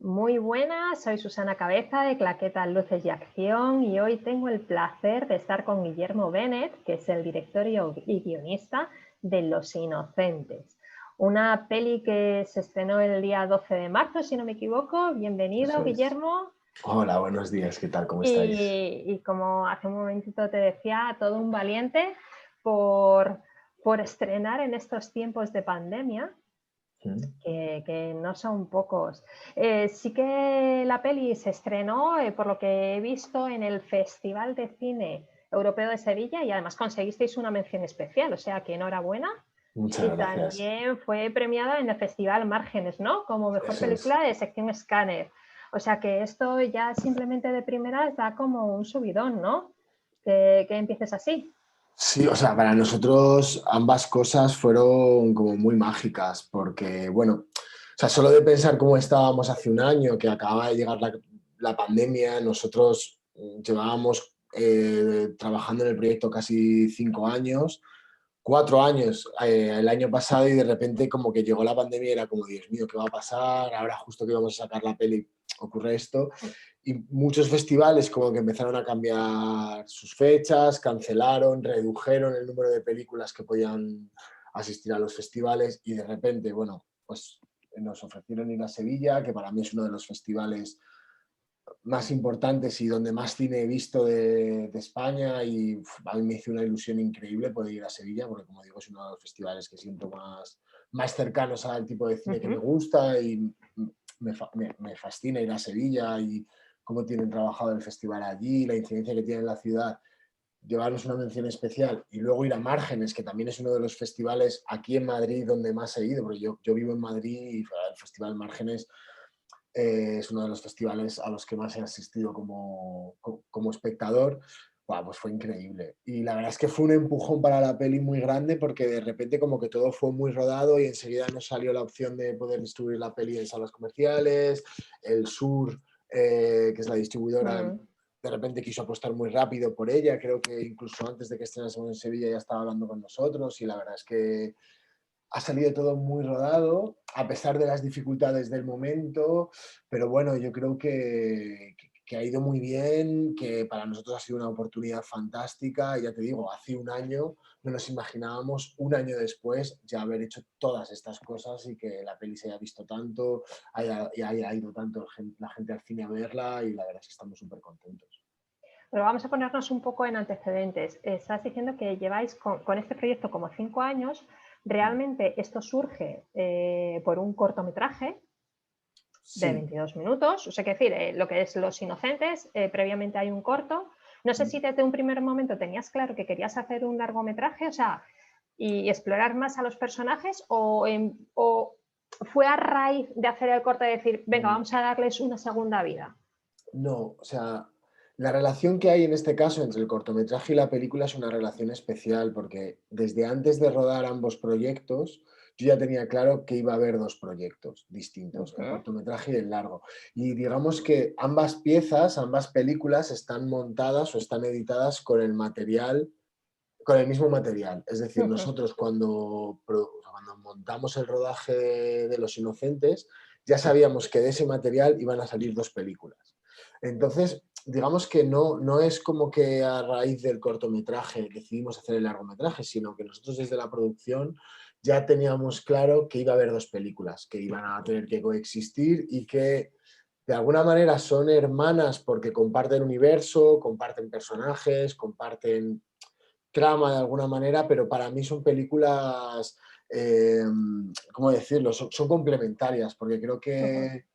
Muy buenas, soy Susana Cabeza de Claquetas, Luces y Acción y hoy tengo el placer de estar con Guillermo Bennett, que es el director y guionista de Los Inocentes, una peli que se estrenó el día 12 de marzo, si no me equivoco. Bienvenido, Eso es. Guillermo. Hola, buenos días, ¿qué tal? ¿Cómo estáis? Y como hace un momentito te decía, todo un valiente por, por estrenar en estos tiempos de pandemia. ¿Mm? Que no son pocos. Sí que la peli se estrenó, por lo que he visto, en el Festival de Cine Europeo de Sevilla y además conseguisteis una mención especial, o sea que enhorabuena. Muchas Y gracias. también fue premiada en el Festival Márgenes, ¿no? Como mejor Eso es. película de sección escáner. O sea que esto ya simplemente de primeras da como un subidón, ¿no? Que empieces así. Sí, o sea, para nosotros ambas cosas fueron como muy mágicas, porque, bueno, o sea, solo de pensar cómo estábamos hace un año, que acababa de llegar la pandemia, nosotros llevábamos trabajando en el proyecto casi 5 años, 4 años el año pasado y de repente como que llegó la pandemia y era como, Dios mío, ¿qué va a pasar? Ahora justo que íbamos a sacar la peli ocurre esto. Y muchos festivales como que empezaron a cambiar sus fechas, cancelaron, redujeron el número de películas que podían asistir a los festivales y de repente, bueno, pues nos ofrecieron ir a Sevilla, que para mí es uno de los festivales más importantes y donde más cine he visto de España y a mí me hizo una ilusión increíble poder ir a Sevilla porque como digo es uno de los festivales que siento más cercanos al tipo de cine que me Ujú. gusta y me fascina ir a Sevilla y cómo tienen trabajado el festival allí, la incidencia que tiene en la ciudad, llevarnos una mención especial y luego ir a Márgenes, que también es uno de los festivales aquí en Madrid donde más he ido, porque yo vivo en Madrid y el Festival Márgenes es uno de los festivales a los que más he asistido como espectador. Wow, pues fue increíble. Y la verdad es que fue un empujón para la peli muy grande porque de repente como que todo fue muy rodado y enseguida nos salió la opción de poder distribuir la peli en salas comerciales. El Sur, que es la distribuidora, Mm. de repente quiso apostar muy rápido por ella. Creo que incluso antes de que estrenásemos en Sevilla ya estaba hablando con nosotros y la verdad es que ha salido todo muy rodado, a pesar de las dificultades del momento, pero bueno, yo creo que ha ido muy bien, que para nosotros ha sido una oportunidad fantástica. Ya te digo, hace un año no nos imaginábamos un año después ya haber hecho todas estas cosas y que la peli se haya visto tanto, haya ido tanto la gente al cine a verla y la verdad es que estamos súper contentos. Pero vamos a ponernos un poco en antecedentes. Estás diciendo que lleváis con este proyecto como 5 años. Realmente esto surge por un cortometraje de Sí. 22 minutos. O sea, que decir, lo que es Los Inocentes, previamente hay un corto. No sé si desde un primer momento tenías claro que querías hacer un largometraje, o sea, y explorar más a los personajes, o fue a raíz de hacer el corto de decir, venga, vamos a darles una segunda vida. No, o sea, la relación que hay en este caso entre el cortometraje y la película es una relación especial porque desde antes de rodar ambos proyectos, yo ya tenía claro que iba a haber dos proyectos distintos, el Ujú, cortometraje y el largo. Y digamos que ambas piezas, ambas películas están montadas o están editadas con el material, con el mismo material. Es decir, ujú. nosotros cuando montamos el rodaje de Los Inocentes, ya sabíamos que de ese material iban a salir dos películas. Entonces, digamos que no es como que a raíz del cortometraje decidimos hacer el largometraje, sino que nosotros desde la producción ya teníamos claro que iba a haber dos películas, que iban a tener que coexistir y que de alguna manera son hermanas porque comparten universo, comparten personajes, comparten trama de alguna manera, pero para mí son películas, eh, ¿cómo decirlo? Son complementarias, porque creo Ujú. que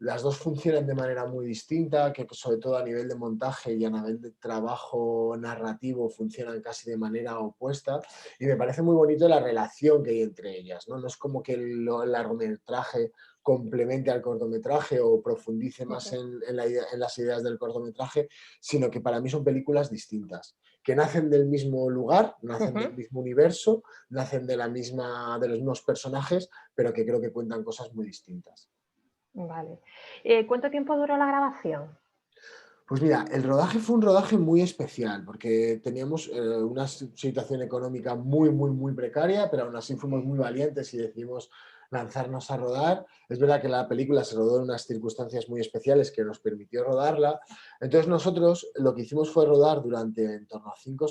las dos funcionan de manera muy distinta, que sobre todo a nivel de montaje y a nivel de trabajo narrativo funcionan casi de manera opuesta. Y me parece muy bonito la relación que hay entre ellas, ¿no? No es como que el largometraje complemente al cortometraje o profundice más en las ideas del cortometraje, sino que para mí son películas distintas, que nacen del mismo lugar, nacen del Ujú. mismo universo, nacen de los mismos personajes, pero que creo que cuentan cosas muy distintas. Vale. ¿Cuánto tiempo duró la grabación? Pues mira, el rodaje fue un rodaje muy especial porque teníamos una situación económica muy, muy, muy precaria, pero aún así fuimos muy valientes y decidimos lanzarnos a rodar. Es verdad que la película se rodó en unas circunstancias muy especiales que nos permitió rodarla. Entonces nosotros lo que hicimos fue rodar durante en torno a 5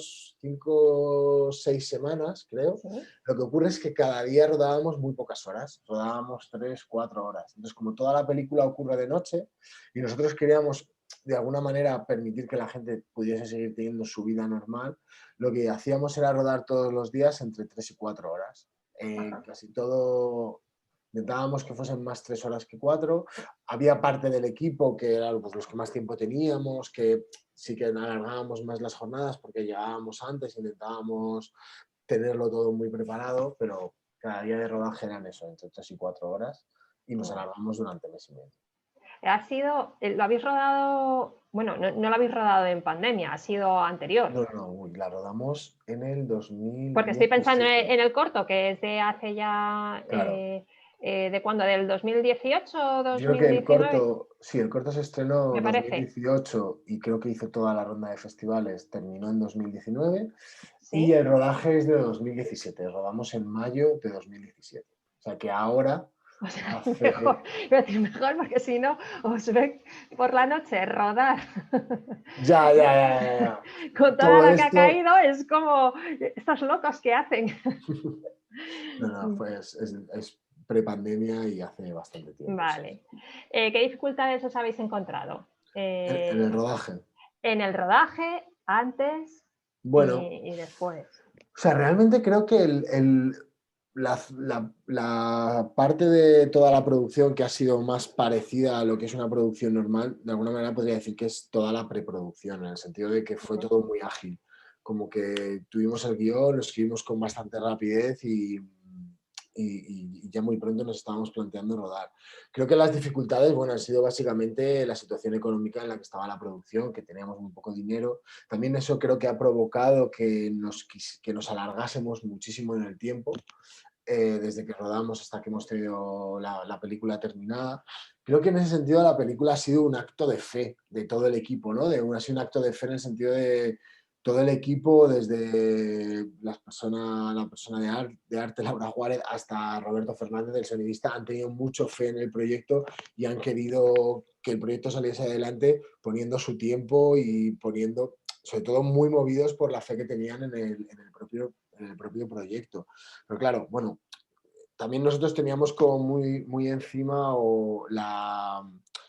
o 6 semanas, creo. Sí. Lo que ocurre es que cada día rodábamos muy pocas horas, rodábamos 3 o 4 horas. Entonces, como toda la película ocurre de noche y nosotros queríamos de alguna manera permitir que la gente pudiese seguir teniendo su vida normal, lo que hacíamos era rodar todos los días entre 3 y 4 horas. Casi todo intentábamos que fuesen más 3 horas que 4. Había parte del equipo que eran pues, los que más tiempo teníamos, que sí que alargábamos más las jornadas porque llegábamos antes, intentábamos tenerlo todo muy preparado, pero cada día de rodaje eran eso, entre 3 y 4 horas, y nos alargamos durante mes y medio. ¿Lo habéis rodado? Bueno, no lo habéis rodado en pandemia, ha sido anterior. No, la rodamos en el Porque estoy pensando 2017. en el corto, que es de hace ya. Claro. ¿De cuándo? ¿Del 2018 o Yo creo que 2019? el corto se estrenó Me en parece. 2018 y creo que hizo toda la ronda de festivales, terminó en 2019 y ¿Sí? el rodaje es de 2017, rodamos en mayo de 2017. O sea que ahora O sea, mejor, hace... iba a decir mejor porque si no os ven por la noche rodar Ya. con toda Todo la que ha esto... caído, es como estos locos que hacen. No, pues es prepandemia y hace bastante tiempo, sí. Vale. ¿Qué dificultades os habéis encontrado? En el rodaje. En el rodaje, antes Bueno, y después. o sea, realmente creo que la parte de toda la producción que ha sido más parecida a lo que es una producción normal, de alguna manera podría decir que es toda la preproducción, en el sentido de que fue todo muy ágil. Como que tuvimos el guión, lo escribimos con bastante rapidez y ya muy pronto nos estábamos planteando rodar. Creo que las dificultades, bueno, han sido básicamente la situación económica en la que estaba la producción, que teníamos muy poco dinero. También eso creo que ha provocado que nos alargásemos muchísimo en el tiempo, desde que rodamos hasta que hemos tenido la película terminada. Creo que en ese sentido la película ha sido un acto de fe de todo el equipo, ¿no? Ha sido un acto de fe en el sentido de todo el equipo, desde la persona de arte, Laura Juárez, hasta Roberto Fernández, el sonidista, han tenido mucho fe en el proyecto y han querido que el proyecto saliese adelante poniendo su tiempo y poniendo, sobre todo, muy movidos por la fe que tenían en el propio proyecto. Pero claro, bueno, también nosotros teníamos como muy encima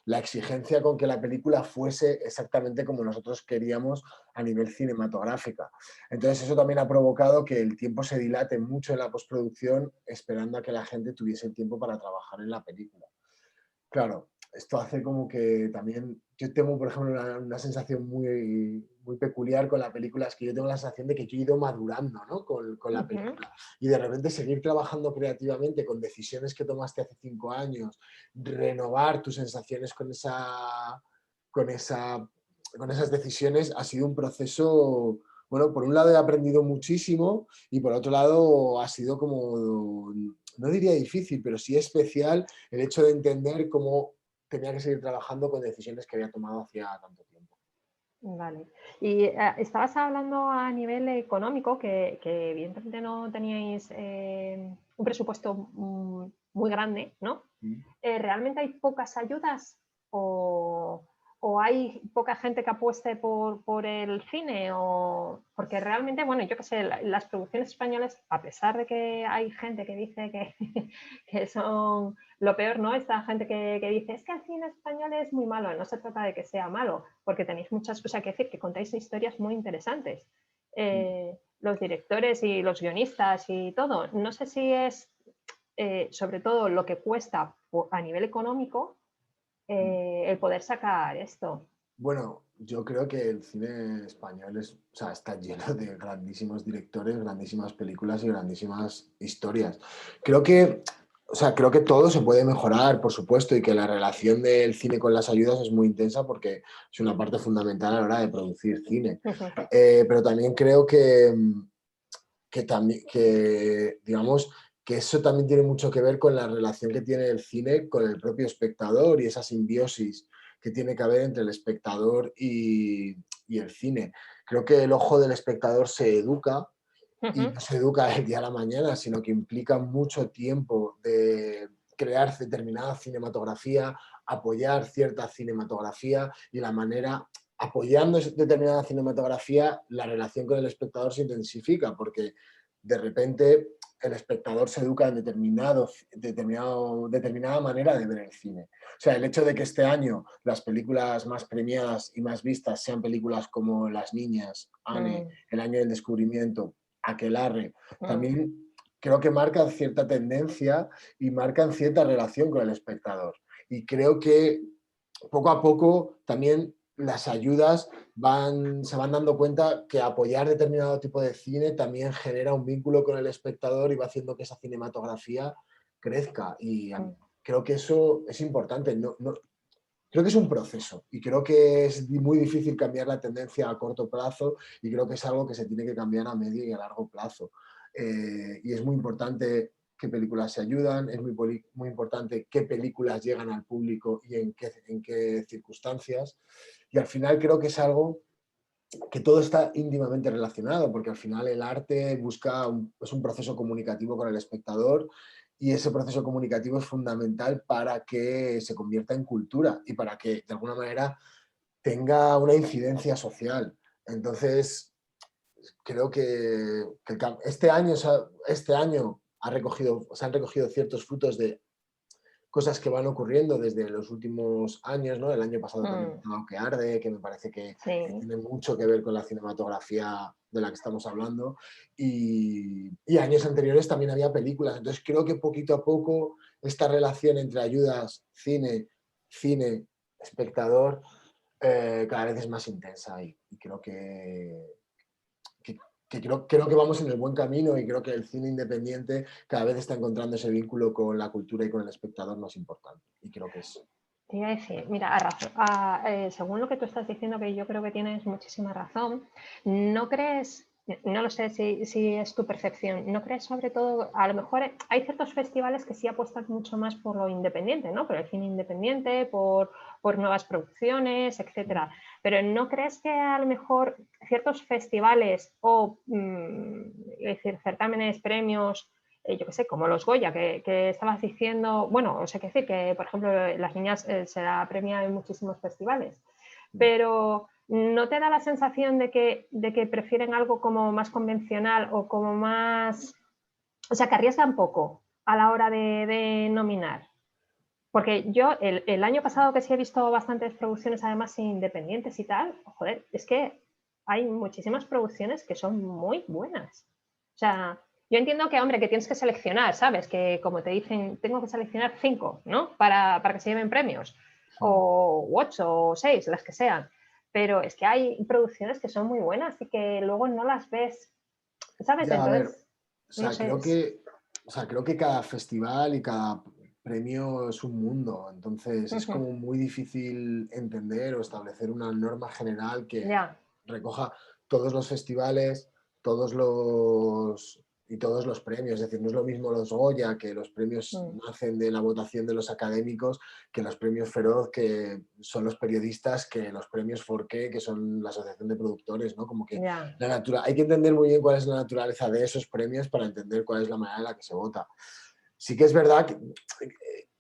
la exigencia con que la película fuese exactamente como nosotros queríamos a nivel cinematográfica. Entonces eso también ha provocado que el tiempo se dilate mucho en la postproducción, esperando a que la gente tuviese el tiempo para trabajar en la película. Claro, esto hace como que también, yo tengo, por ejemplo, una sensación muy peculiar con la película, es que yo tengo la sensación de que yo he ido madurando, ¿no? con la película. Y de repente seguir trabajando creativamente con decisiones que tomaste hace 5 años, renovar tus sensaciones con esas decisiones, ha sido un proceso, bueno, por un lado he aprendido muchísimo y por otro lado ha sido como, no diría difícil, pero sí especial el hecho de entender cómo tenía que seguir trabajando con decisiones que había tomado hacía tanto tiempo. Vale. Y estabas hablando a nivel económico que evidentemente no teníais un presupuesto muy grande, ¿no? ¿Realmente hay pocas ayudas o hay poca gente que apueste por el cine? Porque realmente, bueno, yo qué sé, las producciones españolas, a pesar de que hay gente que dice que son lo peor, ¿no? Esta gente que dice, es que el cine español es muy malo. No se trata de que sea malo, porque tenéis muchas cosas que decir, que contáis historias muy interesantes. Los directores y los guionistas y todo. No sé si es sobre todo lo que cuesta a nivel económico el poder sacar esto. Bueno, yo creo que el cine español está lleno de grandísimos directores, grandísimas películas y grandísimas historias. Creo que todo se puede mejorar, por supuesto, y que la relación del cine con las ayudas es muy intensa porque es una parte fundamental a la hora de producir cine. Pero también creo digamos, que eso también tiene mucho que ver con la relación que tiene el cine con el propio espectador y esa simbiosis que tiene que haber entre el espectador y el cine. Creo que el ojo del espectador se educa y no se educa del día a la mañana, sino que implica mucho tiempo de crear determinada cinematografía, apoyar cierta cinematografía y la manera, apoyando determinada cinematografía, la relación con el espectador se intensifica porque de repente el espectador se educa en determinada manera de ver el cine. O sea, el hecho de que este año las películas más premiadas y más vistas sean películas como Las Niñas, Anne, El Año del Descubrimiento, Aquelarre, también creo que marcan cierta tendencia y marcan cierta relación con el espectador. Y creo que poco a poco también las ayudas se van dando cuenta que apoyar determinado tipo de cine también genera un vínculo con el espectador y va haciendo que esa cinematografía crezca. Y creo que eso es importante. Creo que es un proceso y creo que es muy difícil cambiar la tendencia a corto plazo y creo que es algo que se tiene que cambiar a medio y a largo plazo. Y es muy importante qué películas se ayudan, es muy importante qué películas llegan al público y en qué circunstancias. Y al final creo que es algo que todo está íntimamente relacionado, porque al final el arte es un proceso comunicativo con el espectador y ese proceso comunicativo es fundamental para que se convierta en cultura y para que de alguna manera tenga una incidencia social. Entonces, creo que este año se han recogido ciertos frutos de cosas que van ocurriendo desde los últimos años, ¿no? El año pasado también estaba Que Arde, que me parece que tiene mucho que ver con la cinematografía de la que estamos hablando, y años anteriores también había películas, entonces creo que poquito a poco esta relación entre ayudas, cine, espectador, cada vez es más intensa y creo creo que vamos en el buen camino y creo que el cine independiente cada vez está encontrando ese vínculo con la cultura y con el espectador más importante. Y creo que es... Te iba a decir, mira, según lo que tú estás diciendo, que yo creo que tienes muchísima razón, ¿no crees, no lo sé si es tu percepción, ¿no crees sobre todo, a lo mejor hay ciertos festivales que sí apuestan mucho más por lo independiente, ¿no? Por el cine independiente, por nuevas producciones, etcétera? Pero ¿no crees que a lo mejor ciertos festivales o es decir, certámenes, premios, yo qué sé, como los Goya, que estabas diciendo, bueno, o sea, que decir que, por ejemplo, Las Niñas se la premia en muchísimos festivales, pero ¿no te da la sensación de que prefieren algo como más convencional o como más, o sea, que arriesgan poco a la hora de nominar? Porque yo el año pasado, que sí he visto bastantes producciones además independientes y tal, joder, es que hay muchísimas producciones que son muy buenas. O sea, yo entiendo que, hombre, que tienes que seleccionar, ¿sabes? Que como te dicen, tengo que seleccionar 5, ¿no? Para que se lleven premios. O 8 o 6, las que sean. Pero es que hay producciones que son muy buenas y que luego no las ves, ¿sabes? Ya, a ver, Entonces, no sé. creo que cada festival y cada premio es un mundo, entonces es como muy difícil entender o establecer una norma general que Ya. recoja todos los festivales, todos los premios. Es decir, no es lo mismo los Goya, que los premios nacen de la votación de los académicos, que los premios Feroz, que son los periodistas, que los premios Forqué, que son la asociación de productores, ¿no? Como que Ya. hay que entender muy bien cuál es la naturaleza de esos premios para entender cuál es la manera en la que se vota. Sí que es verdad que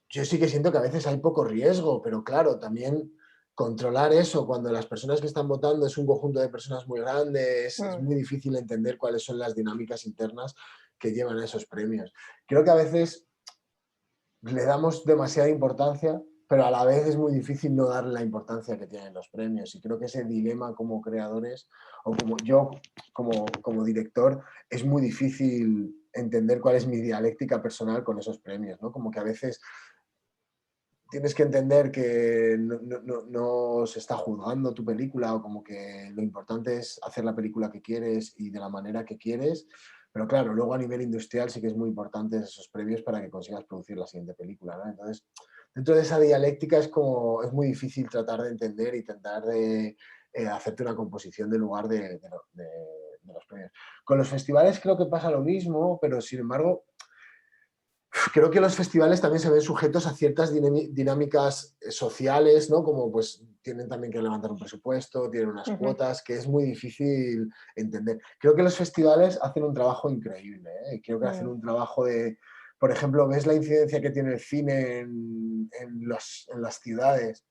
yo sí que siento que a veces hay poco riesgo, pero claro, también controlar eso cuando las personas que están votando es un conjunto de personas muy grandes, es muy difícil entender cuáles son las dinámicas internas que llevan a esos premios. Creo que a veces le damos demasiada importancia, pero a la vez es muy difícil no darle la importancia que tienen los premios. Y creo que ese dilema como creadores, o como yo como director, es muy difícil entender cuál es mi dialéctica personal con esos premios, ¿no? Como que a veces tienes que entender que no se está juzgando tu película o como que lo importante es hacer la película que quieres y de la manera que quieres. Pero claro, luego a nivel industrial sí que es muy importante esos premios para que consigas producir la siguiente película, ¿no? Entonces, dentro de esa dialéctica es muy difícil tratar de entender y tratar de hacerte una composición del lugar de los premios. Con los festivales creo que pasa lo mismo, pero sin embargo Creo que los festivales también se ven sujetos a ciertas dinámicas sociales, ¿no? Como pues tienen también que levantar un presupuesto, tienen unas Ujú, cuotas, que es muy difícil entender. Creo que los festivales hacen un trabajo increíble, ¿eh? Creo que hacen mm, un trabajo de, por ejemplo, ves la incidencia que tiene el cine en las ciudades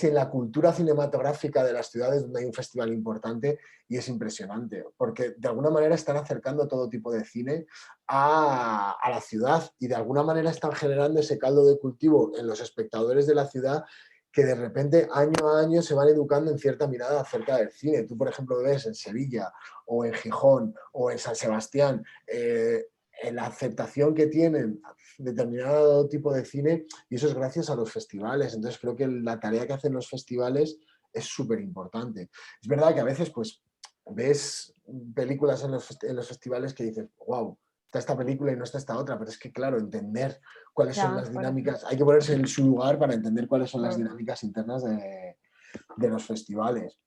y en la cultura cinematográfica de las ciudades donde hay un festival importante, y es impresionante, porque de alguna manera están acercando todo tipo de cine a la ciudad y de alguna manera están generando ese caldo de cultivo en los espectadores de la ciudad que de repente año a año se van educando en cierta mirada acerca del cine. Tú, por ejemplo, ves en Sevilla o en Gijón o en San Sebastián en la aceptación que tienen determinado tipo de cine, y eso es gracias a los festivales. Entonces creo que la tarea que hacen los festivales es súper importante. Es verdad que a veces pues ves películas en los festivales que dices, wow, está esta película y no está esta otra, pero es que claro, entender cuáles son ya, las claro. dinámicas, hay que ponerse en su lugar para entender cuáles son las Mm, dinámicas internas de los festivales.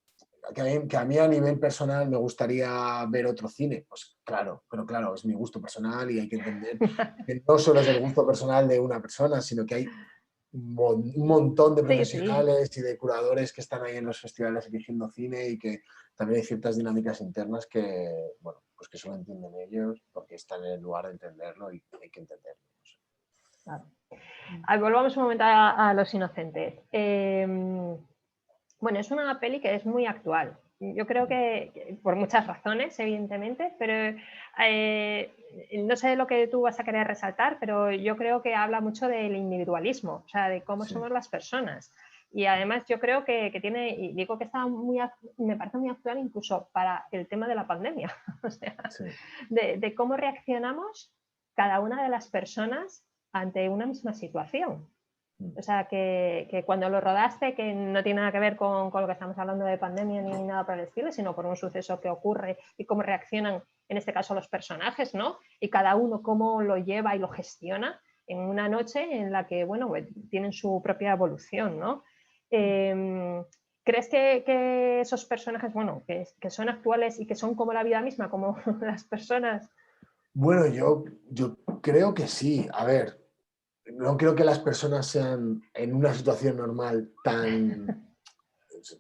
Que a mí a nivel personal me gustaría ver otro cine, pues claro, pero claro, es mi gusto personal y hay que entender que no solo es el gusto personal de una persona, sino que hay un montón de sí, sí. profesionales y de curadores que están ahí en los festivales eligiendo cine, y que también hay ciertas dinámicas internas que, bueno, pues que solo entienden ellos porque están en el lugar de entenderlo y hay que entenderlo. Claro. Volvamos un momento a Los Inocentes. Bueno, es una peli que es muy actual. Yo creo que por muchas razones, evidentemente, pero no sé lo que tú vas a querer resaltar, pero yo creo que habla mucho del individualismo, o sea, de cómo Sí, somos las personas. Y además yo creo que tiene, y digo que está me parece muy actual incluso para el tema de la pandemia, o sea, sí. de cómo reaccionamos cada una de las personas ante una misma situación. O sea, que cuando lo rodaste, que no tiene nada que ver con lo que estamos hablando de pandemia ni nada por el estilo, sino por un suceso que ocurre y cómo reaccionan, en este caso, los personajes, ¿no? Y cada uno cómo lo lleva y lo gestiona en una noche en la que, bueno, pues, tienen su propia evolución, ¿no? ¿Crees que esos personajes, bueno, que son actuales y que son como la vida misma, como las personas? Bueno, yo creo que sí. A ver, no creo que las personas sean en una situación normal tan...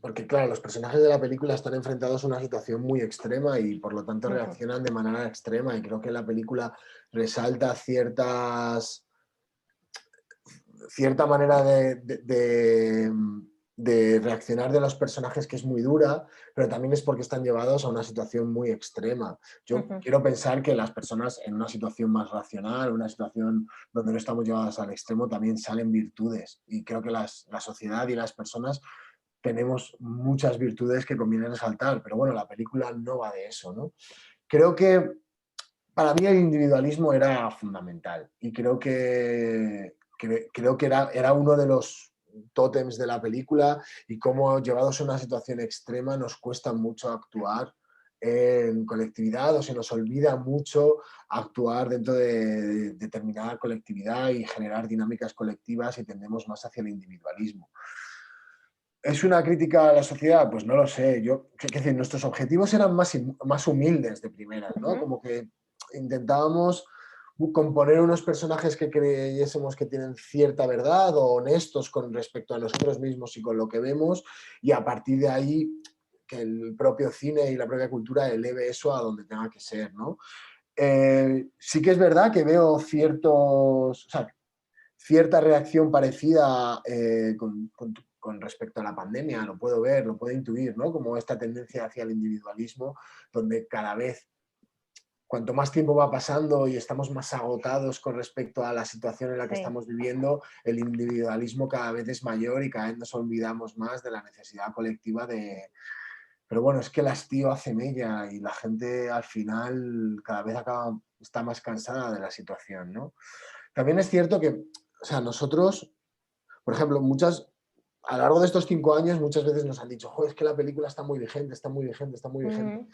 Porque claro, los personajes de la película están enfrentados a una situación muy extrema y por lo tanto reaccionan de manera extrema, y creo que la película resalta cierta manera de reaccionar de los personajes que es muy dura, pero también es porque están llevados a una situación muy extrema. Yo quiero pensar que las personas en una situación más racional, una situación donde no estamos llevados al extremo, también salen virtudes, y creo que la sociedad y las personas tenemos muchas virtudes que conviene resaltar, pero bueno, la película no va de eso, ¿no? Creo que para mí el individualismo era fundamental, y creo que era uno de los tótems de la película, y cómo llevados a una situación extrema nos cuesta mucho actuar en colectividad, o se nos olvida mucho actuar dentro de determinada colectividad y generar dinámicas colectivas, y tendemos más hacia el individualismo. ¿Es una crítica a la sociedad? Pues no lo sé. ¿Qué decir? Nuestros objetivos eran más humildes de primeras, ¿no? Como que intentábamos componer unos personajes que creyésemos que tienen cierta verdad o honestos con respecto a nosotros mismos y con lo que vemos, y a partir de ahí que el propio cine y la propia cultura eleve eso a donde tenga que ser, ¿no? Sí que es verdad que veo o sea, cierta reacción parecida con respecto a la pandemia, lo puedo ver, lo puedo intuir, ¿no? Como esta tendencia hacia el individualismo, donde cada vez, cuanto más tiempo va pasando y estamos más agotados con respecto a la situación en la que Sí, estamos viviendo, el individualismo cada vez es mayor y cada vez nos olvidamos más de la necesidad colectiva de... Pero bueno, es que el hastío hace mella y la gente al final cada vez está más cansada de la situación, ¿no? También es cierto que, o sea, nosotros, por ejemplo, a lo largo de estos 5 años, muchas veces nos han dicho, joder, es que la película está muy vigente, está muy vigente, está muy vigente.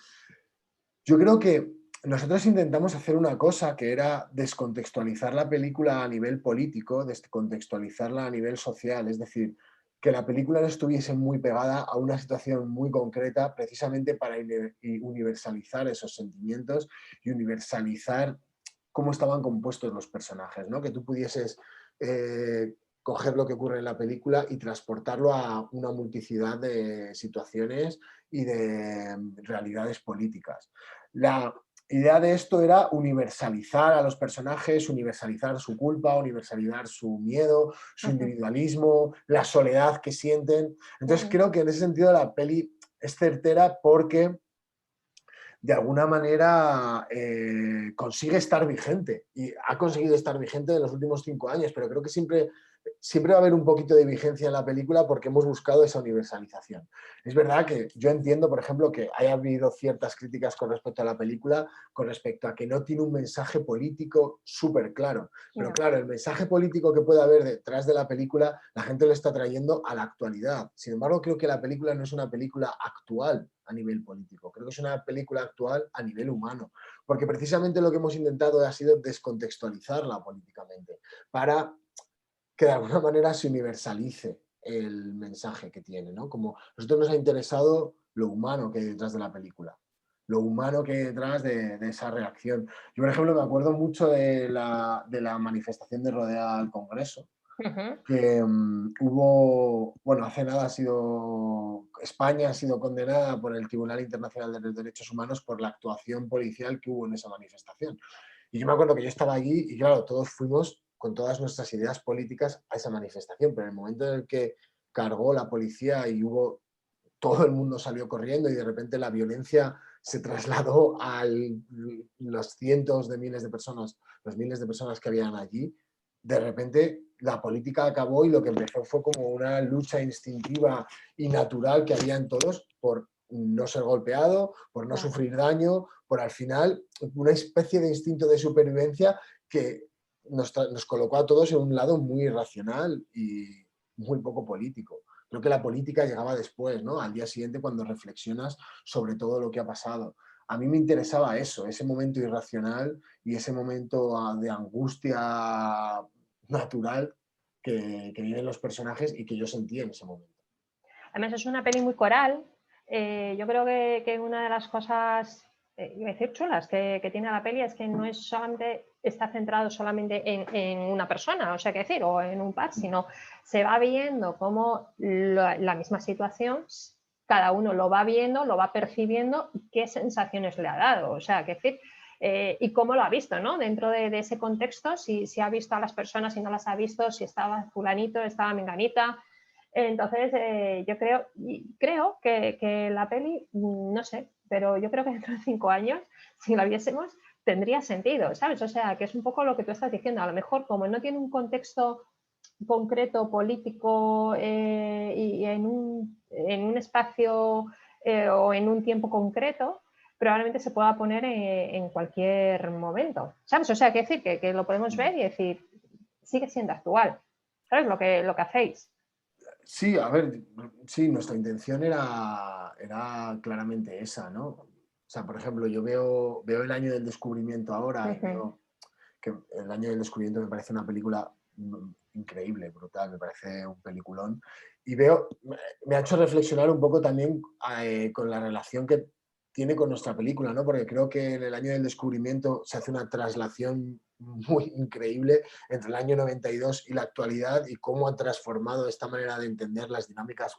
Yo creo que nosotros intentamos hacer una cosa que era descontextualizar la película a nivel político, descontextualizarla a nivel social, es decir, que la película no estuviese muy pegada a una situación muy concreta, precisamente para universalizar esos sentimientos y universalizar cómo estaban compuestos los personajes, ¿no? Que tú pudieses coger lo que ocurre en la película y transportarlo a una multiplicidad de situaciones y de realidades políticas. La idea de esto era universalizar a los personajes, universalizar su culpa, universalizar su miedo, su individualismo, la soledad que sienten. Entonces creo que en ese sentido la peli es certera porque de alguna manera consigue estar vigente y ha conseguido estar vigente en los últimos 5 años, pero creo que siempre va a haber un poquito de vigencia en la película porque hemos buscado esa universalización. Es verdad que yo entiendo, por ejemplo, que haya habido ciertas críticas con respecto a la película, con respecto a que no tiene un mensaje político súper claro. Pero claro, el mensaje político que puede haber detrás de la película, la gente lo está trayendo a la actualidad. Sin embargo, creo que la película no es una película actual a nivel político. Creo que es una película actual a nivel humano, porque precisamente lo que hemos intentado ha sido descontextualizarla políticamente para que de alguna manera se universalice el mensaje que tiene, ¿no? Como a nosotros nos ha interesado lo humano que hay detrás de la película, lo humano que hay detrás de esa reacción. Yo, por ejemplo, me acuerdo mucho de la manifestación de Rodea al Congreso, que hubo, bueno, hace nada España ha sido condenada por el Tribunal Internacional de los Derechos Humanos por la actuación policial que hubo en esa manifestación. Y yo me acuerdo que yo estaba allí y claro, todos fuimos con todas nuestras ideas políticas a esa manifestación, pero en el momento en el que cargó la policía y todo el mundo salió corriendo y de repente la violencia se trasladó a los cientos de miles de personas, los miles de personas que habían allí, de repente la política acabó y lo que empezó fue como una lucha instintiva y natural que había en todos por no ser golpeado, por no sufrir daño, por al final una especie de instinto de supervivencia que nos colocó a todos en un lado muy irracional y muy poco político. Creo que la política llegaba después, ¿no? Al día siguiente cuando reflexionas sobre todo lo que ha pasado. A mí me interesaba eso, ese momento irracional y ese momento de angustia natural que viven los personajes y que yo sentía en ese momento. Además es una peli muy coral. Yo creo que una de las cosas, iba a decir chulas, que tiene la peli es que no es solamente, está centrado solamente en una persona, o sea, que decir, o en un par, sino se va viendo cómo la misma situación, cada uno lo va viendo, lo va percibiendo y qué sensaciones le ha dado, o sea, que decir, y cómo lo ha visto, ¿no? Dentro de ese contexto, si ha visto a las personas, si no las ha visto, si estaba fulanito, estaba menganita. Entonces, yo creo que la peli, no sé, pero yo creo que dentro de 5 años, si la viésemos, tendría sentido, ¿sabes? O sea, que es un poco lo que tú estás diciendo. A lo mejor, como no tiene un contexto concreto, político, y en un espacio o en un tiempo concreto, probablemente se pueda poner en cualquier momento, ¿sabes? O sea, que decir que lo podemos ver y decir, sigue siendo actual, ¿sabes? Lo que hacéis. Sí, a ver, sí, nuestra intención era claramente esa, ¿no? O sea, por ejemplo, yo veo el Año del Descubrimiento ahora y veo que el Año del Descubrimiento me parece una película increíble, brutal, me parece un peliculón. Y me ha hecho reflexionar un poco también con la relación que tiene con nuestra película, ¿no? Porque creo que en el Año del Descubrimiento se hace una traslación muy increíble entre el año 92 y la actualidad y cómo ha transformado esta manera de entender las dinámicas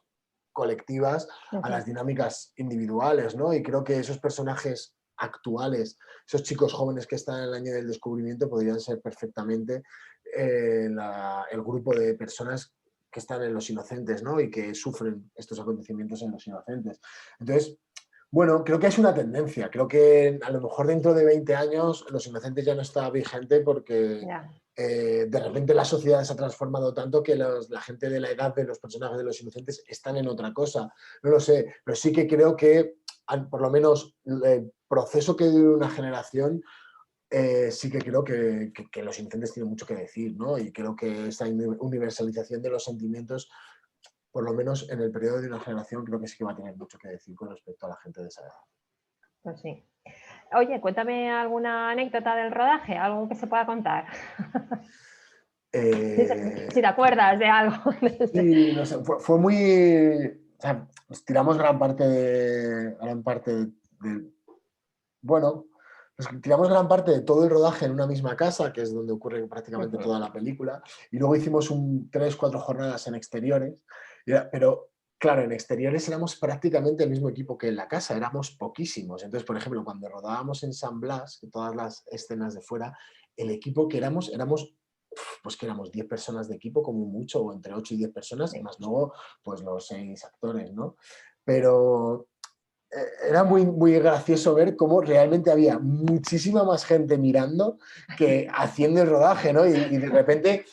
colectivas a las dinámicas individuales, ¿no? Y creo que esos personajes actuales, esos chicos jóvenes que están en el Año del Descubrimiento podrían ser perfectamente el grupo de personas que están en Los Inocentes, ¿no? Y que sufren estos acontecimientos en Los Inocentes. Entonces, bueno, creo que es una tendencia. Creo que a lo mejor dentro de 20 años Los Inocentes ya no está vigente porque de repente la sociedad se ha transformado tanto que la gente de la edad de los personajes de Los Inocentes están en otra cosa. No lo sé, pero sí que creo que por lo menos el proceso que dure una generación, sí que creo que Los Inocentes tienen mucho que decir, ¿no? Y creo que esa universalización de los sentimientos, por lo menos en el periodo de una generación, creo que sí que va a tener mucho que decir con respecto a la gente de esa edad. Pues sí. Oye, cuéntame alguna anécdota del rodaje, algo que se pueda contar. Si te acuerdas de algo. Sí, no sé, fue muy... O sea, nos tiramos gran parte bueno, Nos tiramos gran parte de todo el rodaje en una misma casa, que es donde ocurre prácticamente toda la película, y luego hicimos 3-4 jornadas en exteriores, pero claro, en exteriores éramos prácticamente el mismo equipo que en la casa, éramos poquísimos. Entonces, por ejemplo, cuando rodábamos en San Blas, que todas las escenas de fuera, el equipo que éramos pues que éramos 10 personas de equipo como mucho, o entre 8 y 10 personas, y más luego pues los 6 actores, ¿no? Pero era muy, muy gracioso ver cómo realmente había muchísima más gente mirando que haciendo el rodaje, ¿no? Y de repente,